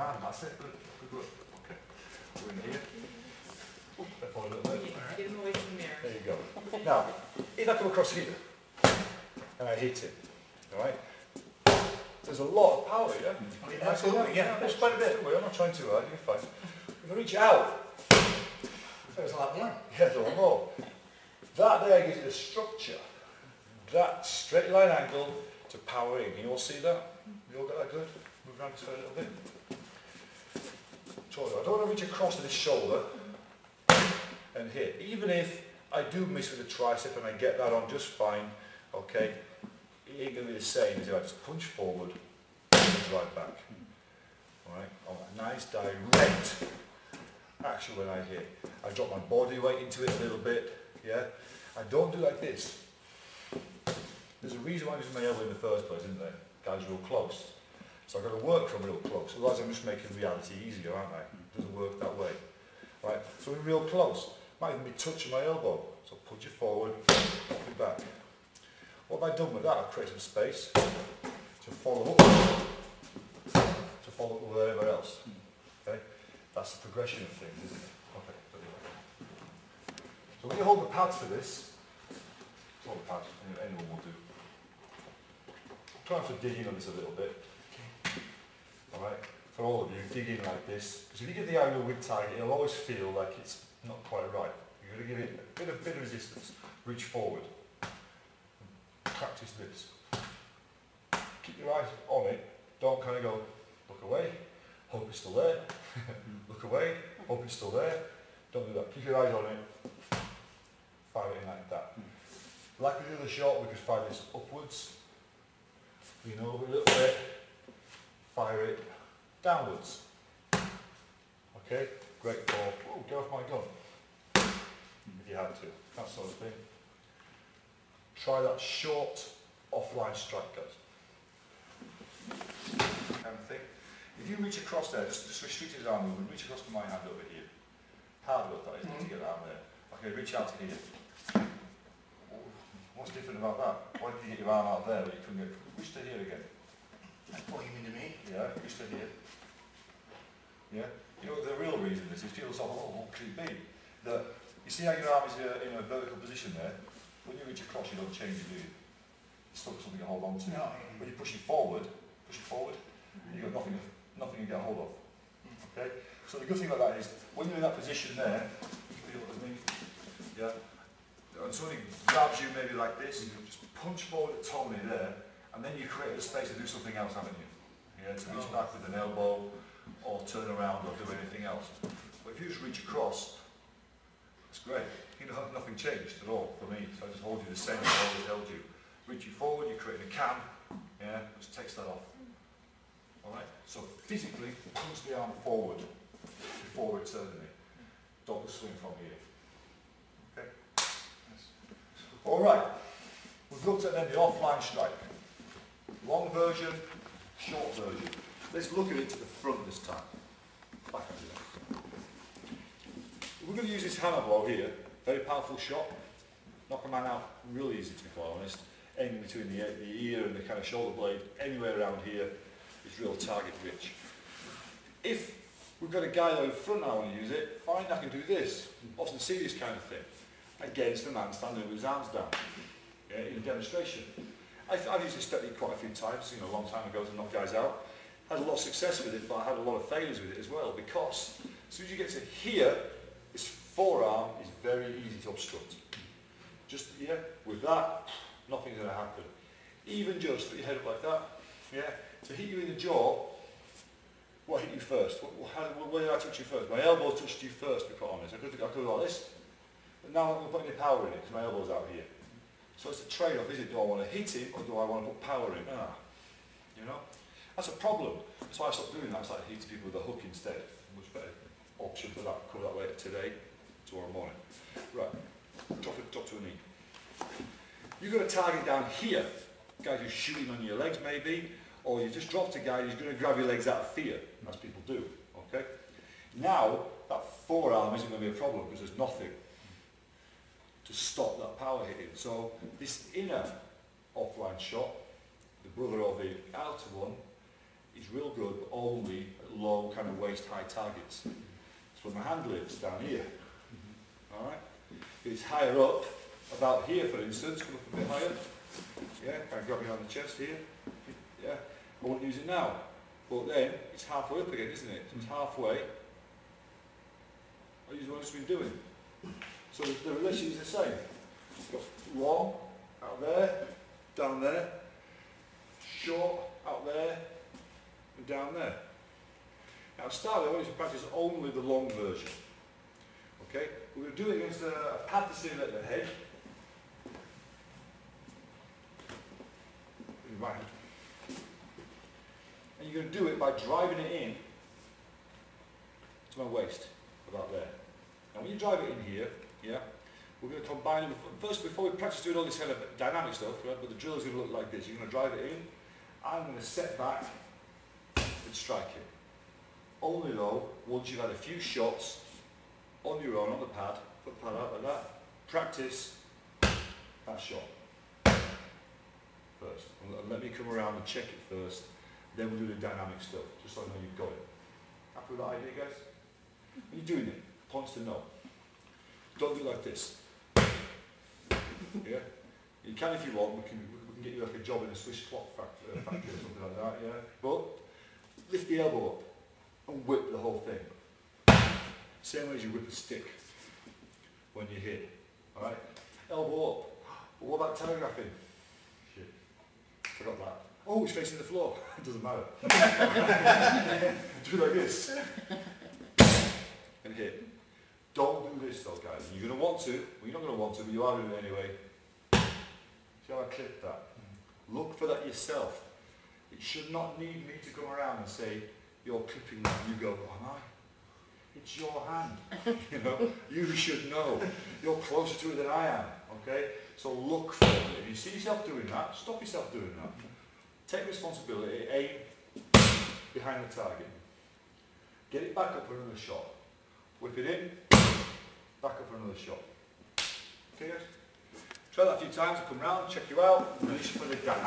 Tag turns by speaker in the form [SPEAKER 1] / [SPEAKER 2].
[SPEAKER 1] Man, that's it. Good, good work. Okay. We're in here. Step forward a little bit.
[SPEAKER 2] Get him away from there.
[SPEAKER 1] There you go. Now, if I come across here and I hit it, alright? There's a lot of power, yeah?
[SPEAKER 3] Absolutely, yeah.
[SPEAKER 1] There's quite a bit. Don't worry, I'm not trying too hard, you're fine. If I reach out,
[SPEAKER 3] There's a lot more.
[SPEAKER 1] yeah, there's a lot more. That there gives it a structure. That straight line angle to power in. Can you all see that? You all got that good? Move around this way a little bit. I don't want to reach across to this shoulder and hit. Even if I do miss with the tricep and I get that on just fine, okay, it ain't going to be the same as if I just punch forward and right back. Alright, I want a nice direct action when I hit. I drop my body weight into it a little bit, yeah? I don't do like this. There's a reason why I'm using my elbow in the first place, isn't there? Guys real close. So I've got to work from real close, otherwise I'm just making reality easier, aren't I? It doesn't work that way. Right, so we're real close. Might even be touching my elbow. So punch it forward, knock it back. What have I done with that? I've created some space to follow up with wherever else. Okay? That's the progression of things, isn't it? Okay. So when you hold the pads for this, hold the pads, anyone will do. Try to dig in on this a little bit. Alright, for all of you, dig in like this, because if you get the angle with target, it'll always feel like it's not quite right. You've got to give it a bit of resistance. Reach forward. Practice this. Keep your eyes on it. Don't kind of go, look away, hope it's still there. Look away, hope it's still there. Don't do that. Keep your eyes on it. Fire it in like that. Like we do the shot, we could fire this upwards. Lean over a little bit. Fire it downwards. Okay, great ball. Oh, get off my gun. If you had to, that sort of thing. Try that short offline strike, guys. Kind of thing. If you reach across there, just restrict his arm movement, reach across to my hand over here. Hard work that is, to get down there. Okay, reach out to here. What's different about that? Why did you get your arm out there but you couldn't get, reach to here again.
[SPEAKER 3] Oh, you mean to me?
[SPEAKER 1] Yeah, reach to here. Yeah? You know the real reason is people sort of, oh, what could it be? That, you see how your arm is in a vertical position there? When you reach across, you don't change it, do you? It's still something to hold on to.
[SPEAKER 3] No.
[SPEAKER 1] When you push it forward, you've got nothing to get hold of. Okay? So the good thing about that is, when you're in that position there, you feel with me, yeah? And somebody grabs you maybe like this, you just punch forward at Tony there, and then you create the space to do something else, haven't you? Yeah, to reach back with an elbow, or turn around, or do anything else. But if you just reach across, it's great. You know, nothing changed at all for me. So I just hold you the same as I always held you. Reach you forward, you create a cam, yeah, just takes that off. Alright, so physically, punch the arm forward before returning it. Don't swing from here. Okay? Alright, we've looked at then the offline strike. Long version, short version. Let's look at it to the front this time. Back on it. We're going to use this hammer blow here. Very powerful shot. Knock a man out really easy, to be quite honest. Aiming between the ear and the kind of shoulder blade, anywhere around here is real target rich. If we've got a guy there in front and I want to use it, fine, I can do this. Often see this kind of thing against the man standing with his arms down, yeah, in a demonstration. I've used this technique quite a few times, you know, a long time ago to knock guys out. Had a lot of success with it, but I had a lot of failures with it as well, because as soon as you get to here, this forearm is very easy to obstruct. Just, yeah, with that, nothing's going to happen. Even just put your head up like that, yeah, to hit you in the jaw, what hit you first? Where did I touch you first? My elbow touched you first, to be quite honest. I could have gone like this, but now I'm going to put any power in it, because my elbow's out here. So it's a trade-off, is it? Do I want to hit him, or do I want to put power in? You know? That's a problem. That's why I stopped doing that. I started hitting people with a hook instead. Much better option for that. Cover that later today, tomorrow morning. Right, drop to a knee. You've got a target down here. Guys who's shooting on your legs maybe, or you just dropped a guy who's going to grab your legs out of fear, as people do. Okay? Now, that forearm isn't going to be a problem because there's nothing to stop that power hitting. So this inner offline shot, the brother of the outer one, is real good, but only at low kind of waist-high targets. That's where my hand lives, down here. Alright? If it's higher up, about here for instance, come up a bit higher. Yeah, kind of grab me on the chest here. Yeah, I won't use it now. But then, it's halfway up again, isn't it? So it's halfway. I use what I've just been doing. So the relation is the same. You've got long, out there, down there, short, out there, and down there. Now start, I want you to practice only the long version. Okay? We're going to do it against a pad that's in at the head. Right. And you're going to do it by driving it in to my waist, about there. Now when you drive it in here, yeah, we're going to combine it with, first before we practice doing all this kind of dynamic stuff, right, but the drill is going to look like this. You're going to drive it in, I'm going to set back and strike it. Only though, once you've had a few shots on your own, on the pad, put the pad out like that, practice that shot first. And let me come around and check it first, then we'll do the dynamic stuff, just so I know you've got it. Happy with that idea, guys? When you're doing it, points to no. Don't do it like this. Yeah? You can if you want, we can get you like a job in a Swiss clock factory or something like that, yeah? But lift the elbow up and whip the whole thing. Same way as you whip a stick when you hit. Alright? Elbow up. But what about telegraphing? Shit. Forgot that. Oh, he's facing the floor. It doesn't matter. Do like this. And hit. Don't do this though, guys. You're going to want to. Well, you're not going to want to, but you are doing it anyway. See how I clipped that? Look for that yourself. It should not need me to come around and say, you're clipping that. You go, oh, am I? It's your hand. You know, you should know. You're closer to it than I am. Okay? So look for it. If you see yourself doing that, stop yourself doing that. Take responsibility, aim behind the target. Get it back up for another shot. Whip it in, back up for another shot. Okay guys? Try that a few times, I'll come round, check you out, and release you for the dynamic.